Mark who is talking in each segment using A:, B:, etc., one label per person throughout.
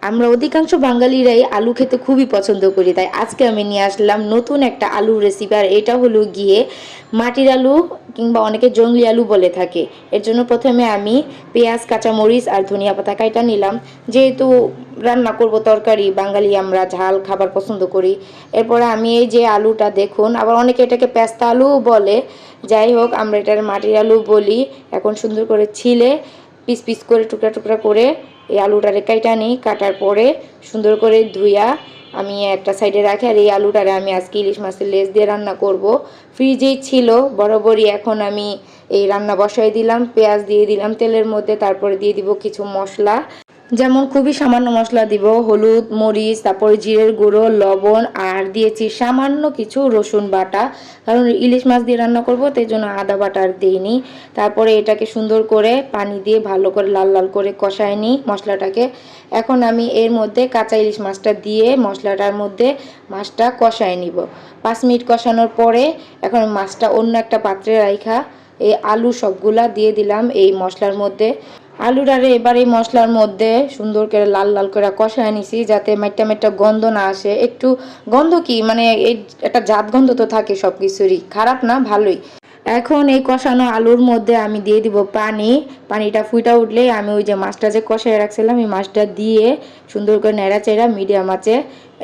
A: আমরা অধিকাংশ বাঙালিরাই আলু খেতে খুবই পছন্দ করি, তাই আজকে আমি নিয়ে আসলাম নতুন একটা আলুর রেসিপি। আর এটা হলো গিয়ে মাটির আলু কিংবা অনেকে জংলি আলু বলে থাকে। এর জন্য প্রথমে আমি পেঁয়াজ, কাঁচামরিচ আর ধনিয়া পাতা কাইটা নিলাম। যেহেতু রান্না করব তরকারি, বাঙালি আমরা ঝাল খাবার পছন্দ করি। এরপরে আমি এই যে আলুটা দেখুন, আবার অনেকে এটাকে পেস্তা আলুও বলে, যাই হোক আমরা এটার মাটির আলু বলি। এখন সুন্দর করে ছিলে পিস পিস করে টুকরা টুকরা করে এই আলুটারে কাইটা নিই। কাটার পরে সুন্দর করে ধুইয়া আমি একটা সাইডে রাখি। আর এই আলুটারে আমি আজকে ইলিশ মাছের লেজ দিয়ে রান্না করব। ফ্রিজেই ছিল বরাবরই। এখন আমি এই রান্না বসাই দিলাম, পেঁয়াজ দিয়ে দিলাম তেলের মধ্যে, তারপরে দিয়ে দিব কিছু মশলা। যেমন খুবই সামান্য মশলা দিব, হলুদ, মরিচ, তারপরে জিরের গুঁড়ো, লবণ, আর দিয়েছি সামান্য কিছু রসুন বাটা, কারণ ইলিশ মাছ দিয়ে রান্না করব, তাই জন্য আদা বাটা আর দিইনি। তারপরে এটাকে সুন্দর করে পানি দিয়ে ভালো করে লাল লাল করে কষায় নিই মশলাটাকে। এখন আমি এর মধ্যে কাঁচা ইলিশ মাছটা দিয়ে মশলাটার মধ্যে মাছটা কষায় নিব। 5 মিনিট কষানোর পরে এখন মাছটা অন্য একটা পাত্রে রাখা এই আলু সবগুলা দিয়ে দিলাম এই মশলার মধ্যে। আলুটারে এবার এই মশলার মধ্যে সুন্দর করে লাল লাল করে কষায় নিছি, যাতে মাইটা মাইটা গন্ধ না আসে। একটু গন্ধ কি মানে এই একটা জাত গন্ধ তো থাকে সব কিছুরই, খারাপ না, ভালোই। এখন এই কষানো আলুর মধ্যে আমি দিয়ে দিব পানি। পানিটা ফুটা উঠলেই আমি ওই যে মাছটা যে কষায় রাখছিলাম এই মাছটা দিয়ে সুন্দর করে নেড়াচেড়া মিডিয়াম আঁচে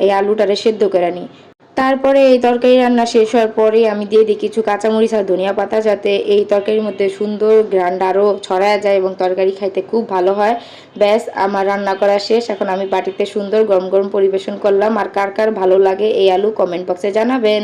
A: এই আলুটারে সেদ্ধ করে নিই। তারপরে এই তরকারি রান্না শেষ হওয়ার পরে আমি দিয়ে দিই কিছু কাঁচামরিচ আর ধনিয়া পাতা, যাতে এই তরকারির মধ্যে সুন্দর ঘ্রাণটা আরও ছড়ায় যায় এবং তরকারি খাইতে খুব ভালো হয়। ব্যাস, আমার রান্না করা শেষ। এখন আমি বাটিতে সুন্দর গরম গরম পরিবেশন করলাম। আর কার কার ভালো লাগে এই আলু কমেন্ট বক্সে জানাবেন।